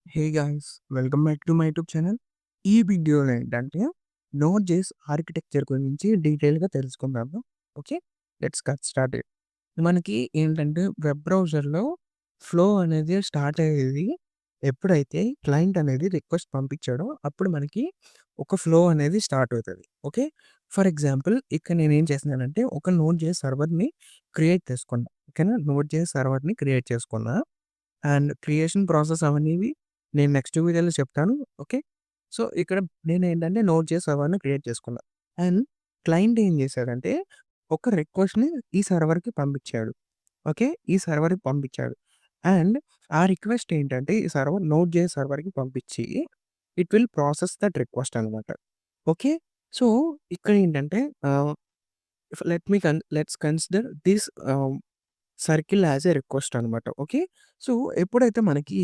Hey guys! Welcome back to my YouTube channel. ఈ వీడియోలో ఏంటంటే నోడ్.జేఎస్ ఆర్కిటెక్చర్ గురించి డీటెయిల్‌గా తెలుసుకుందాము. ఓకే. Let's get started. మనకి ఏంటంటే వెబ్ బ్రౌజర్‌లో ఫ్లో అనేది స్టార్ట్ అయ్యేది ఎప్పుడైతే క్లయింట్ అనేది రిక్వెస్ట్ పంపించాడో అప్పుడు మనకి ఒక ఫ్లో అనేది స్టార్ట్ అవుతది. ఓకే. ఫర్ ఎగ్జాంపుల్ ఇక్కడ నేనేం చేస్తున్నానంటే ఒక నోడ్.జేఎస్ సర్వర్‌ని క్రియేట్ చేసుకున్నా. ఓకేనా. నోడ్.జేఎస్ సర్వర్‌ని క్రియేట్ చేసుకున్నా. అండ్ క్రియేషన్ ప్రాసెస్ అవనేవి నేను నెక్స్ట్ వీడియోలో చెప్తాను. ఓకే. సో, ఇక్కడ నేనేంటంటే నోడ్.జేఎస్ సర్వర్‌ని క్రియేట్ చేసుకున్నా. అండ్ క్లయింట్ ఏం చేశాడంటే ఒక రిక్వెస్ట్‌ని ఈ సర్వర్‌కి పంపించాడు. ఓకే. ఈ సర్వర్‌కి పంపించాడు. అండ్ ఆ రిక్వెస్ట్ ఏంటంటే ఈ సర్వర్ నోడ్.జేఎస్ సర్వర్‌కి పంపించి it will process that request అనమాట. ఓకే. సో, ఇక్కడ ఏంటంటే let's consider this circle as a request అనమాట. ఓకే. సో, ఎప్పుడైతే మనకి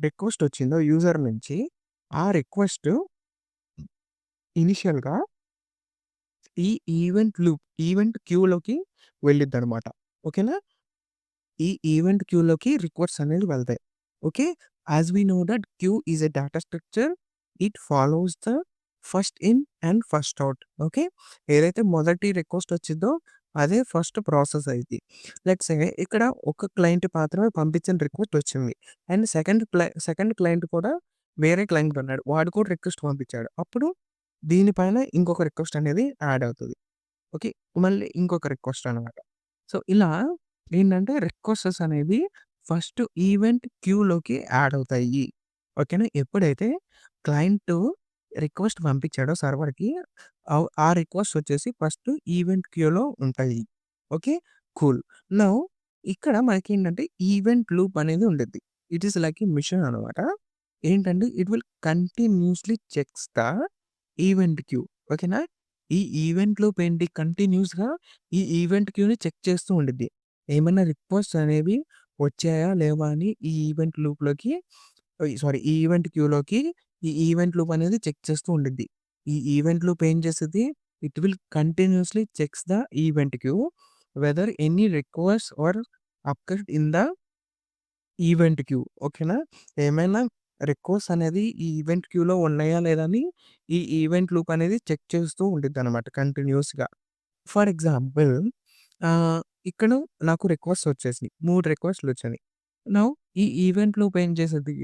రిక్వెస్ట్ వచ్చిందో యూజర్ నుంచి, ఆ రిక్వెస్ట్ ఇనిషియల్‌గా ఈ ఈవెంట్ క్యూలోకి వెళ్ళిద్దనమాట. ఓకేనా. ఈ ఈవెంట్ క్యూలోకి రిక్వెస్ట్స్ అనేది వెళ్తాయి. Okay. As we know that queue is a data structure. It follows the first in and first out. Okay. ఏదైతే మొదటి రిక్వెస్ట్ వచ్చిందో అదే ఫస్ట్ ప్రాసెస్ అయిద్ది. లెట్స్ సే ఇక్కడ ఒక క్లయింట్ మాత్రమే పంపించిన రిక్వెస్ట్ వచ్చింది. అండ్ సెకండ్ క్లయింట్ కూడా వేరే క్లయింట్ ఉన్నాడు. వాడు కూడా రిక్వెస్ట్ పంపించాడు. అప్పుడు దీనిపైన ఇంకొక రిక్వెస్ట్ అనేది యాడ్ అవుతది. ఓకే. మళ్ళీ ఇంకొక రిక్వెస్ట్ అనమాట. సో, ఇలా ఏంటంటే రిక్వెస్టెస్ అనేవి ఫస్ట్ ఈవెంట్ క్యూలోకి యాడ్ అవుతాయి. ఓకేనా. ఎప్పుడైతే క్లయింటు రిక్వెస్ట్ పంపించాడో సర్వర్‌కి ఆ రిక్వెస్ట్ వచ్చేసి ఫస్ట్ ఈవెంట్ క్యూలో ఉంటాయి. ఓకే. కూల్. నౌ ఇక్కడ మనకేంటంటే ఈవెంట్ లూప్ అనేది ఉండిద్ది. It is like a machine అనమాట. ఏంటంటే it will continuously checks the event queue. ఓకేనా. ఈ ఈవెంట్ లూప్ ఏంటి కంటిన్యూయస్‌గా ఈ ఈవెంట్ క్యూని చెక్ చేస్తూ ఉండిద్ది. ఏమన్నా రిక్వెస్ట్స్ అనేవి వచ్చాయా? లేవా? అని ఈ ఈవెంట్ లూప్‌లోకి సారీ ఈ ఈవెంట్ క్యూలోకి ఈ ఈవెంట్ లూప్ అనేది చెక్ చేస్తూ ఉండిద్ది. ఈ ఈవెంట్ లూప్ ఏం చేస్తది? It will continuously checks the event queue whether any request are occurred in the event queue. ఓకేనా. ఏమైనా రిక్వెస్ట్ అనేది ఈ ఈవెంట్ క్యూలో ఉన్నాయా? లేదా? అని ఈ ఈవెంట్ లూప్ అనేది చెక్ చేస్తూ ఉండిద్దనమాట కంటిన్యూయస్‌గా. ఫర్ ఎగ్జాంపుల్ ఇక్కడ నాకు రిక్వెస్ట్ వచ్చేసినాయి. 3 రిక్వెస్ట్‌లొచ్చినాయి. నౌ ఈ ఈవెంట్ లూప్ ఏం చేసేది?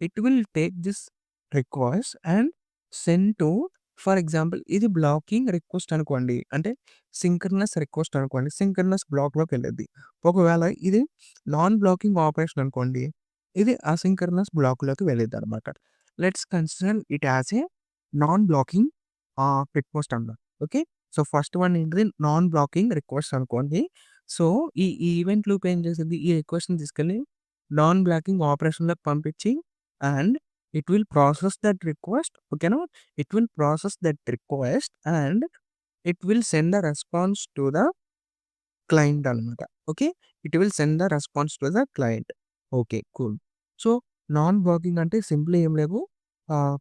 It will take this request and send to for example ఇది బ్లాకింగ్ రిక్వెస్ట్ అనుకోండి. అంటే సింక్రనస్ రిక్వెస్ట్ అనుకోండి. సింక్రనస్ బ్లాక్‌లోకెళ్ళిద్ది. ఒకవేళ ఇది నాన్ బ్లాకింగ్ ఆపరేషన్ అనుకోండి. ఇది అసింక్రనస్ బ్లాక్‌లోకి వెళ్ళిద్దనమాట. Let's consider it as a non blocking request అన్నమాట. ఓకే. సో, ఫస్ట్ వన్ ఏంటిది నాన్ బ్లాకింగ్ రిక్వెస్ట్ అనుకోండి. సో, ఈ ఈవెంట్ లూప్ ఏం చేసిద్ది? ఈ రిక్వెస్ట్‌ని తీసుకెళ్ళి నాన్ బ్లాకింగ్ ఆపరేషన్‌లోకి పంపించి and it will process that request. ఓకేనా. It will process that request and it will send the response to the client అనమాట. Okay. It will send the response to the client. Okay. Cool. So, non blocking అంటే simply ఏం లేవు. ఆహ్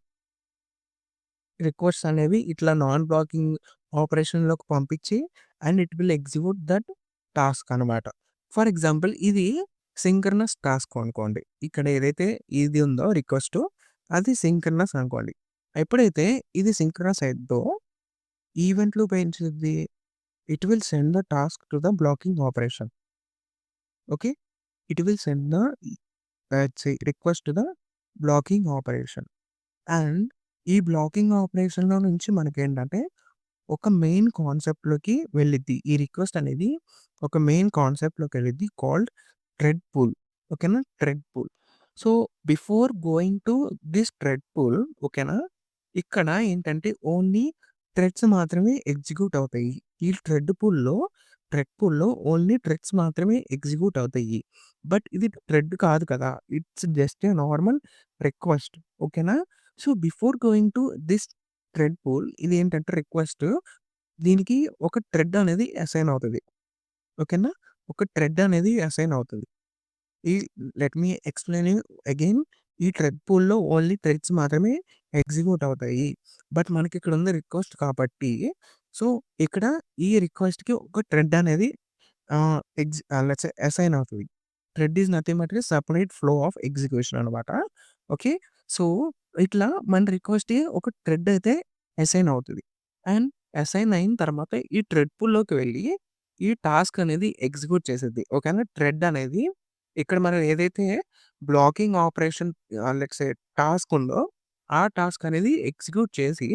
requests అనేవి ఇట్లా non blocking ఆపరేషన్‌లోకి పంపించి and it will execute that task అనమాట. For example ఇది సింక్రనస్ టాస్క్ అనుకోండి. ఇక్కడ ఏదైతే ఇది ఉందో రిక్వెస్ట్ అది సింక్రనస్ అనుకోండి. ఎప్పుడైతే ఇది సింక్రనస్ అయిద్దో ఈవెంట్ లూప్ ఏం చేసిద్ది? It will send the task to the blocking operation. Okay. It will send the request to the blocking operation. And ఈ బ్లాకింగ్ ఆపరేషన్‌లో నుంచి మనకేంటంటే ఒక మెయిన్ కాన్సెప్ట్‌లోకి వెళ్ళిద్ది. ఈ రిక్వెస్ట్ అనేది ఒక మెయిన్ కాన్సెప్ట్‌లోకెళ్ళిద్ది కాల్డ్ థ్రెడ్ పూల్. ఓకేనా. Thread pool. So, before going to this thread pool ఓకేనా. ఇక్కడ ఏంటంటే ఓన్లీ థ్రెడ్స్ మాత్రమే ఎగ్జిక్యూట్ అవుతాయి. ఈ థ్రెడ్ పూల్‌లో ఓన్లీ థ్రెడ్స్ మాత్రమే ఎగ్జిక్యూట్ అవుతాయి. బట్ ఇది థ్రెడ్ కాదు కదా. It's just a normal request. ఓకేనా. So, before going to this thread pool ఇదేంటంటే రిక్వెస్ట్ దీనికి ఒక థ్రెడ్ అనేది అసైన్ అవుతది. ఓకేనా. ఒక థ్రెడ్ అనేది అసైన్ అవుతది. ఈ let me explain you again. ఈ థ్రెడ్ పూల్‌లో ఓన్లీ థ్రెడ్స్ మాత్రమే ఎగ్జిక్యూట్ అవుతాయి. బట్ మనకిక్కడ ఉంది రిక్వెస్ట్ కాబట్టి సో, ఇక్కడ ఈ రిక్వెస్ట్‌కి ఒక థ్రెడ్ అనేది లెట్స్ సే అసైన్ అవుతది. Thread is nothing but a separate flow of execution అనమాట. ఓకే. సో, ఇట్లా మన రిక్వెస్ట్‌కి ఒక థ్రెడ్ అయితే అసైన్ అవుతది. అండ్ అసైన్ అయిన తర్వాత ఈ థ్రెడ్ పూల్‌లోకి వెళ్ళి ఈ టాస్క్ అనేది ఎగ్జిక్యూట్ చేసిద్ది. ఓకేనా. థ్రెడ్ అనేది ఇక్కడ మనం ఏదైతే blocking operation let's say task ఉందో, ఆ టాస్క్ అనేది ఎగ్జిక్యూట్ చేసి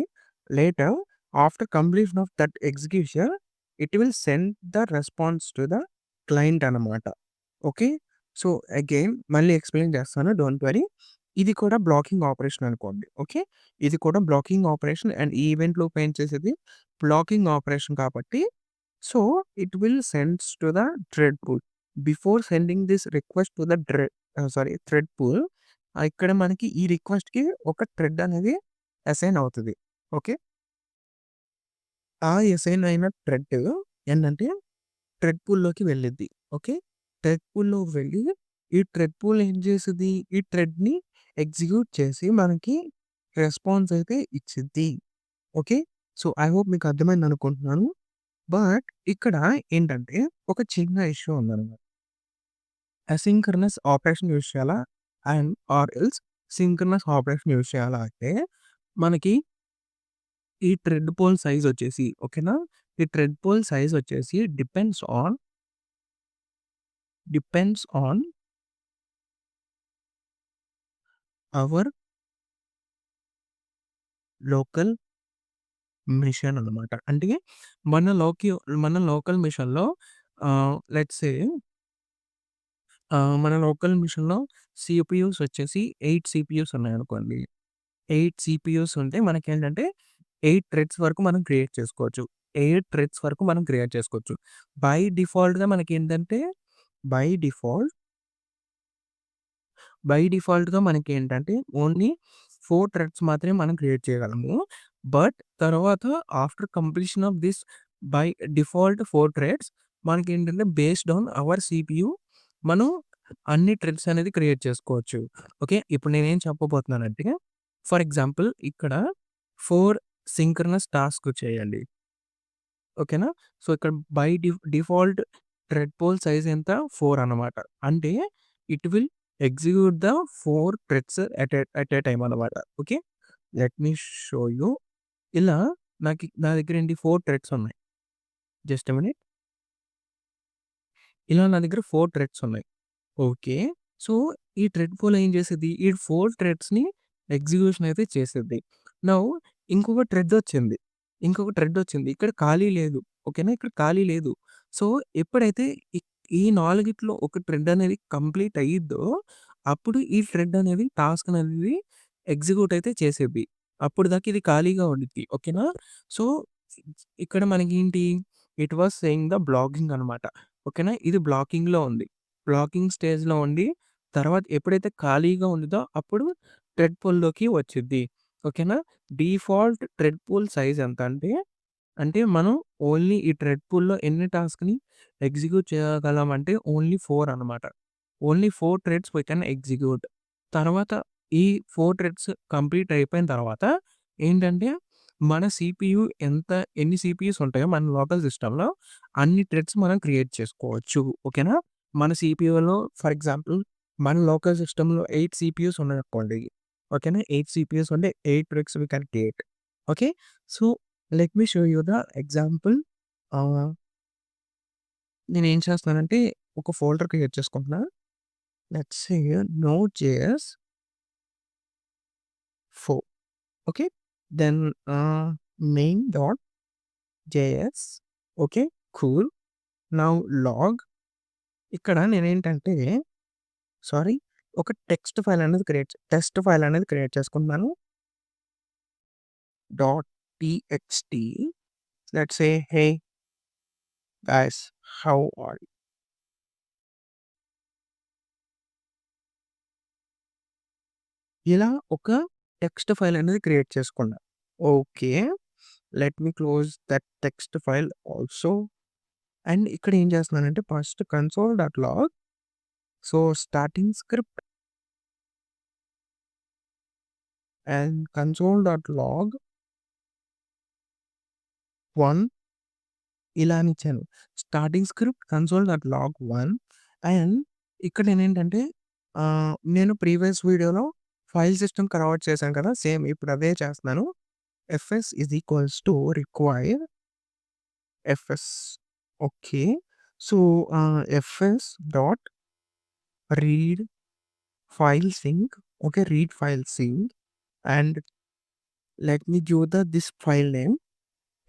later after completion of that execution it will send the response to the client అనమాట. ఓకే. సో, అగైన్ మళ్ళీ ఎక్స్‌ప్లెయిన్ చేస్తాను. Don't worry. ఇది కూడా బ్లాకింగ్ ఆపరేషన్ అనుకోండి. ఓకే. ఇది కూడా బ్లాకింగ్ ఆపరేషన్ అండ్ ఈ ఈవెంట్ లూప్ ఏం చేసేది బ్లాకింగ్ ఆపరేషన్ కాబట్టి so, it will sends to the thread pool. Before sending this request to the thread pool ఇక్కడ మనకి ఈ రిక్వెస్ట్‌కి ఒక థ్రెడ్ అనేది అసైన్ అవుతది. ఓకే. ఆ అసైన్ అయిన థ్రెడ్ ఏంటంటే థ్రెడ్ పూల్‌లోకి వెళ్ళిద్ది. ఓకే. థ్రెడ్ పూల్‌లోకి వెళ్ళి ఈ థ్రెడ్ పూల్ ఏం చేసిద్ది? ఈ థ్రెడ్‌ని ఎగ్జిక్యూట్ చేసి మనకి రెస్పాన్స్ అయితే ఇచ్చిద్ది. ఓకే. సో, ఐ హోప్ మీకు అర్థమైందనుకుంటున్నాను. బట్ ఇక్కడ ఏంటంటే ఒక చిన్న ఇష్యూ ఉందనమాట. అసింక్రోనస్ ఆపరేషన్ యూజ్ చేయాలా? And or else synchronous operation use చేయాలా అంటే మనకి ఈ థ్రెడ్ పోల్ సైజ్ వచ్చేసి ఓకేనా? ఈ థ్రెడ్ పోల్ సైజ్ వచ్చేసి depends on our local machine అనమాట. అంటే మన లోకి మన లోకల్ మిషన్‌లో లెట్స్ సే మన లోకల్ మిషన్‌లో సీపీయూస్ వచ్చేసి 8 సీపీయూస్ ఉన్నాయనుకోండి. 8 సీపీయూస్ ఉంటే మనకేంటంటే 8 థ్రెడ్స్ వరకు మనం క్రియేట్ చేసుకోవచ్చు. 8 థ్రెడ్స్ వరకు మనం క్రియేట్ చేసుకోవచ్చు. బై డిఫాల్ట్‌గా మనకేంటంటే బై డిఫాల్ట్ బై డిఫాల్ట్‌గా మనకేంటంటే ఓన్లీ 4 థ్రెడ్స్ మాత్రమే మనం క్రియేట్ చేయగలము. బట్ తర్వాత after completion of this by default 4 threads మనకేంటంటే బేస్డ్ ఆన్ అవర్ సీపీయూ మనం అన్ని థ్రెడ్స్ అనేది క్రియేట్ చేసుకోవచ్చు. ఓకే. ఇప్పుడు నేనేం చెప్పబోతున్నానంటే ఫర్ ఎగ్జాంపుల్ ఇక్కడ 4 సింక్రోనస్ టాస్క్ చేయండి. ఓకేనా. సో, ఇక్కడ by default thread pool size ఎంత 4 అనమాట. అంటే it will execute the 4 threads at a time అనమాట. Okay. Let me show you. ఇలా నా దగ్గర ఏంటి 4 థ్రెడ్స్ ఉన్నాయి. Just a minute. ఇలా నా దగ్గర 4 థ్రెడ్స్ ఉన్నాయి. ఓకే. సో, ఈ థ్రెడ్ పూల్ ఏం చేసిద్ది? ఈ 4 థ్రెడ్స్‌ని ఎగ్జిక్యూషన్ అయితే చేసిద్ది. నౌ ఇంకొక థ్రెడ్ వచ్చింది. ఇక్కడ ఖాళీ లేదు. ఓకేనా. ఇక్కడ ఖాళీ లేదు. సో, ఎప్పుడైతే ఈ ఈ నాలుగిట్లో ఒక థ్రెడ్ అనేది కంప్లీట్ అయ్యిద్దో, అప్పుడు ఈ థ్రెడ్ అనేది టాస్క్ అనేది ఎగ్జిక్యూట్ అయితే చేసిద్ది. అప్పటిదాకా ఇది ఖాళీగా ఉండిద్ది. ఓకేనా. సో, ఇక్కడ మనకేంటి it was saying the blocking అనమాట. ఓకేనా. ఇది బ్లాకింగ్‌లో ఉంది. బ్లాకింగ్ స్టేజ్‌లో ఉండి, తర్వాత ఎప్పుడైతే ఖాళీగా ఉండిద్దో అప్పుడు థ్రెడ్ పూల్‌లోకి వచ్చిద్ది. ఓకేనా. డిఫాల్ట్ థ్రెడ్ పూల్ సైజ్ ఎంత అంటే, అంటే మనం ఓన్లీ ఈ థ్రెడ్ పూల్‌లో ఎన్ని టాస్క్‌ని ఎగ్జిక్యూట్ చేయగలం అంటే ఓన్లీ 4 అనమాట. Only 4 threads we can execute. తర్వాత ఈ 4 థ్రెడ్స్ కంప్లీట్ అయిపోయిన తర్వాత ఏంటంటే, మన సీపీయూ ఎన్ని సీపీయూస్ ఉంటాయో మన లోకల్ సిస్టమ్‌లో అన్ని థ్రెడ్స్ మనం క్రియేట్ చేసుకోవచ్చు. ఓకేనా. మన సీపీయూలో ఫర్ ఎగ్జాంపుల్ మన లోకల్ సిస్టమ్‌లో 8 సీపీయూస్ ఉన్నాయనుకోండి. ఓకేనా. 8 సీపీయూస్ ఉంటే 8 threads we can create. Okay. So, let me show you the example. Ah, నేనేం చేస్తున్నానంటే ఒక ఫోల్డర్ క్రియేట్ చేసుకుంటున్నా. Let's say Node js 4. Okay. Then main.js. Okay. Cool. Now log. ఇక్కడ నేనేంటంటే సారీ ఒక టెక్స్ట్ ఫైల్ అనేది క్రియేట్ చేసుకుంటున్నాను. Dot let's say hey guys how are you. ఇలా ఒక టెక్స్ట్ ఫైల్ అనేది క్రియేట్ చేసుకున్నా. Okay. Let me close that text file also. And ఇక్కడ ఏం చేస్తున్నానంటే first console log. So, starting script and console log 1 ఇలా అని ఇచ్చాను. స్టార్టింగ్ స్క్రిప్ట్ కన్సోల్.లాగ్ 1 అండ్ ఇక్కడ నేనేంటంటే నేను ప్రీవియస్ వీడియోలో ఫైల్ సిస్టమ్ కన్వర్ట్ చేశాను కదా! సేమ్ ఇప్పుడు అదే చేస్తున్నాను. fs is equals to require fs. Okay. So, fs dot read file sync. Okay. Read file sync and let me give this file name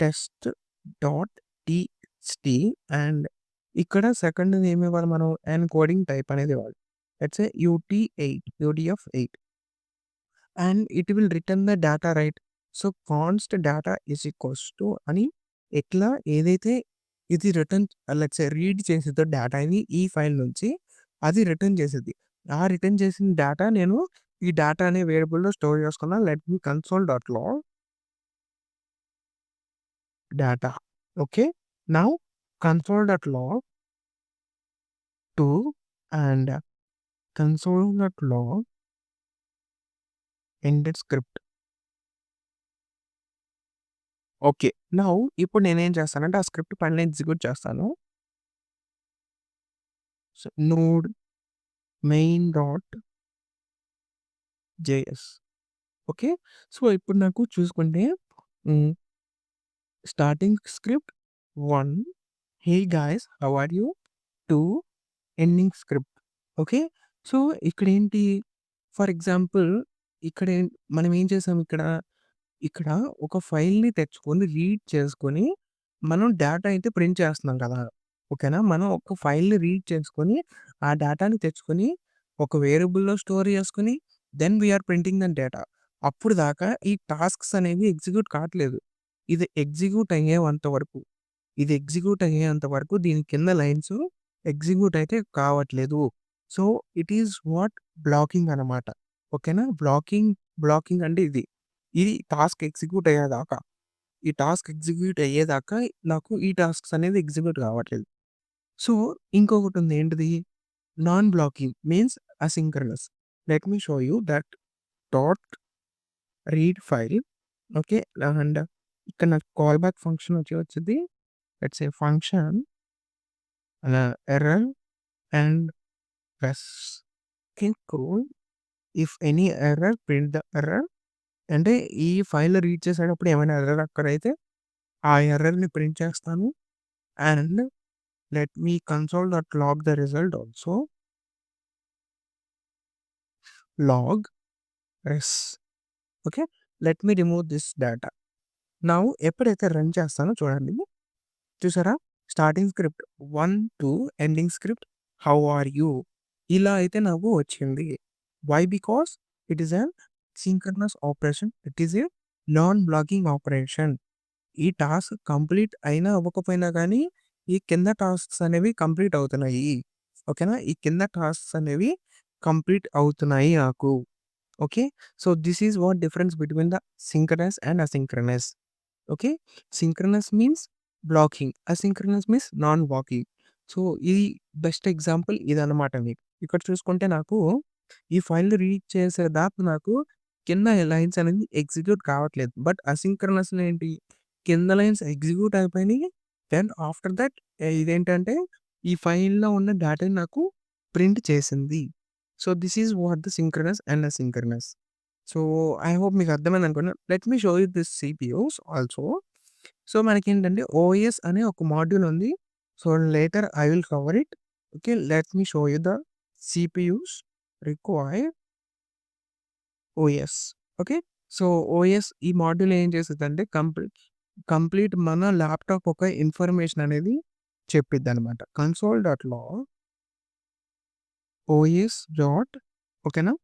test dot TXT and ఇక్కడ second name ఇవ్వాలి మనం encoding type అనేది ఇవ్వాలి. Let's say UTF-8 and it will return the data right. So, const data is equals to అని ఎట్లా ఏదైతే ఇది return let's say read చేసిద్దో డేటాని ఈ ఫైల్ నుంచి అది రిటర్న్ చేసిద్ది. ఆ రిటర్న్ చేసిన డేటా నేను ఈ డేటా అనే వేరియబుల్‌లో స్టోర్ చేసుకున్నా. Let me console dot log data. Okay. Now console.log to and console.log ended script. Okay. Now ఇప్పుడు నేనేం చేస్తానంటే ఆ స్క్రిప్ట్ పైన ఎగ్జిక్యూట్ చేస్తాను. So, node main dot JS. Okay. So, ఇప్పుడు నాకు చూసుకుంటే hmm. Starting script 1 hey guys how are you 2 ending script. Okay. So, ఇక్కడేంటి ఫర్ ఎగ్జాంపుల్ ఇక్కడ మనం ఏం చేసాం ఇక్కడ ఒక ఫైల్‌ని తెచ్చుకొని రీడ్ చేసుకొని మనం డేటా అయితే ప్రింట్ చేస్తున్నాం కదా! ఓకేనా? మనం ఒక ఫైల్‌ని రీడ్ చేసుకొని ఆ డేటాని తెచ్చుకొని ఒక వేరియబుల్‌లో స్టోర్ చేసుకొని then we are printing the data. అప్పుడు దాకా ఈ టాస్క్స్ అనేవి ఎగ్జిక్యూట్ కావట్లేదు. ఇది ఎగ్జిక్యూట్ అయ్యేంత వరకు దీని కింద లైన్స్ ఎగ్జిక్యూట్ అయితే కావట్లేదు. So, it is what blocking అనమాట. ఓకేనా? బ్లాకింగ్ అంటే ఇది. ఇది టాస్క్ ఎగ్జిక్యూట్ అయ్యేదాకా. ఈ టాస్క్ ఎగ్జిక్యూట్ అయ్యేదాకా నాకు ఈ టాస్క్స్ అనేది ఎగ్జిక్యూట్ కావట్లేదు. సో, ఇంకొకటుంది ఏంటిది? Non blocking means asynchronous. Let me show you that dot read file. Okay. And ఇక్కడ నాకు కాల్ బ్యాక్ ఫంక్షన్ వచ్చిద్ది. Let's say function error and plus code if any error print the error. అంటే ఈ file read చేసేటప్పుడు ఏమైనా error అక్కరైతే ఆ ఎర్రర్‌ని ప్రింట్ చేస్తాను. And let me console dot log the result also. Log S. Okay. Let me remove this data. Now ఎప్పుడైతే run చేస్తానో చూడండి. చూసారా? Starting script 1, 2 ending script how are you ఇలా అయితే నాకు వచ్చింది. Why? Because it is asynchronous operation. It is a non blocking operation. ఈ task complete అయినా అవ్వకపోయినా గానీ ఈ కింద టాస్క్స్ అనేవి కంప్లీట్ అవుతున్నాయి. ఓకేనా? ఈ కింద టాస్క్స్ అనేవి కంప్లీట్ అవుతున్నాయి నాకు. Okay. So, this is what difference between the synchronous and asynchronous. Okay. Synchronous means blocking. Asynchronous means non blocking. So, ఇది బెస్ట్ ఎగ్జాంపుల్ ఇదనమాట మీకు. ఇక్కడ చూసుకుంటే నాకు ఈ ఫైల్ రీడ్ చేసేదాకా నాకు కింద లైన్స్ అనేది ఎగ్జిక్యూట్ కావట్లేదు. బట్ అసింక్రనస్‌లో ఏంటి కింద లైన్స్ ఎగ్జిక్యూట్ అయిపోయినాయి. దెన్ ఆఫ్టర్ దట్ ఇదేంటంటే ఈ ఫైల్‌లో ఉన్న డేటాని నాకు ప్రింట్ చేసింది. So, this is what the synchronous and asynchronous. So, I hope మీకు అర్థమైంది అనుకుంటున్నా. Let me show you this CPUs also. So, మనకేంటంటే ఓఎస్ అనే ఒక మాడ్యూల్ ఉంది. So, later I will cover it. Okay. Let me show you the CPUs require OS. Okay. So, OS ఈ module ఏం చేసిద్దంటే కంప్లీట్ మన ల్యాప్‌టాప్ ఒక information అనేది చెప్పిద్దనమాట. Console dot log OS dot ఓకేనా?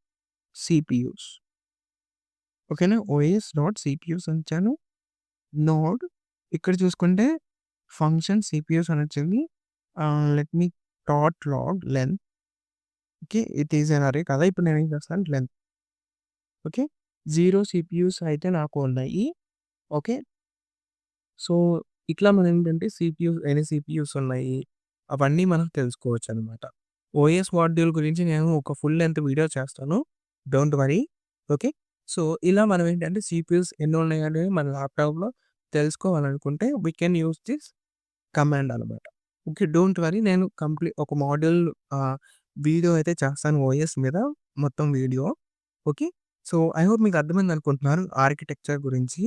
సీపీయూస్. ఓకేనా? ఓఎస్ డాట్ సీపీయూస్ అని ఇచ్చాను. నోడ్ ఇక్కడ చూసుకుంటే ఫంక్షన్ సీపీయూస్ అని వచ్చింది. Let me dot log length. Okay. It is an array కదా! ఇప్పుడు నేనేం చేస్తాను లెంత్. ఓకే. 0 సీపీయూస్ అయితే నాకు ఉన్నాయి. ఓకే. సో, ఇట్లా మనం ఏంటంటే ఎన్ని సీపీయూస్ ఉన్నాయి అవన్నీ మనం తెలుసుకోవచ్చనమాట. ఓఎస్ మాడ్యూల్ గురించి నేను ఒక ఫుల్ లెంత్ వీడియో చేస్తాను. Don't worry. ఓకే. సో, ఇలా మనం ఏంటంటే సీపీయూస్ ఎన్నున్నాయనేవి మన ల్యాప్‌టాప్‌లో తెలుసుకోవాలనుకుంటే we can use this command అనమాట. ఓకే. డోంట్ వరీ నేను ఒక మాడ్యూల్ వీడియో అయితే చేస్తాను ఓఎస్ మీద మొత్తం video. Okay. So, I hope మీకు అర్థమైందనుకుంటున్నాను ఆర్కిటెక్చర్ గురించి.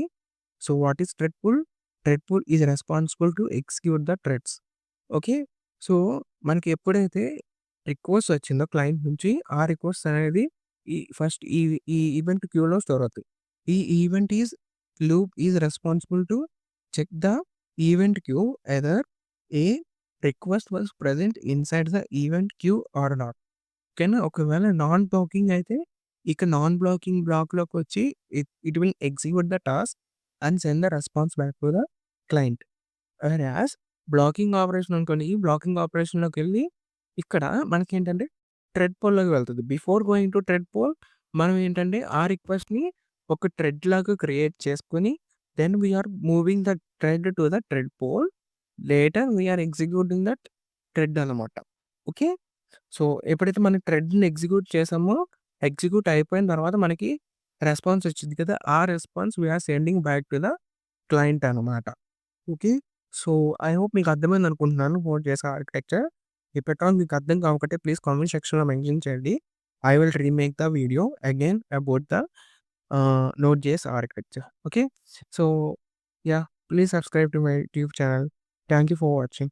So, what is thread pool? Thread pool is responsible to execute the threads. Okay. So, మనకి ఎప్పుడైతే రిక్వెస్ట్ వచ్చిందో క్లయింట్ నుంచి, ఆ రిక్వెస్ట్ అనేది ఫస్ట్ ఈ ఈవెంట్ క్యూలో స్టోర్ అవుతాయి. ఈ event loop is responsible to check the event queue either a request was present inside the event queue or not. ఓకేనా. ఒకవేళ నాన్ బ్లాకింగ్ అయితే ఇక నాన్ బ్లాకింగ్ బ్లాక్‌లోకొచ్చి it will execute the task and send the response back to the client. Whereas blocking operation అనుకోండి. ఈ blocking ఆపరేషన్‌లోకెళ్ళి ఇక్కడ మనకేంటంటే థ్రెడ్ పోల్‌లోకి వెళ్తది. Before going to thread pool మనం ఏంటంటే ఆ రిక్వెస్ట్‌ని ఒక థ్రెడ్ లాగా క్రియేట్ చేసుకొని then we are moving the thread to the thread pool. Later we are executing that thread అనమాట. ఓకే. సో, ఎప్పుడైతే మనం థ్రెడ్‌ని ఎగ్జిక్యూట్ చేసామో, ఎగ్జిక్యూట్ అయిపోయిన తర్వాత మనకి రెస్పాన్స్ వచ్చిద్ది కదా! ఆ response we are sending back to the client అనమాట. ఓకే. సో, ఐ హోప్ మీకు అర్థమైందనుకుంటున్నాను Node js architecture. If at all మీకు అర్థం కాకపోతే ప్లీజ్ కామెంట్ సెక్షన్‌లో మెన్షన్ చేయండి. I will remake the video again about the Node js architecture. Okay. So, yeah! Please subscribe to my YouTube channel. Thank you for watching.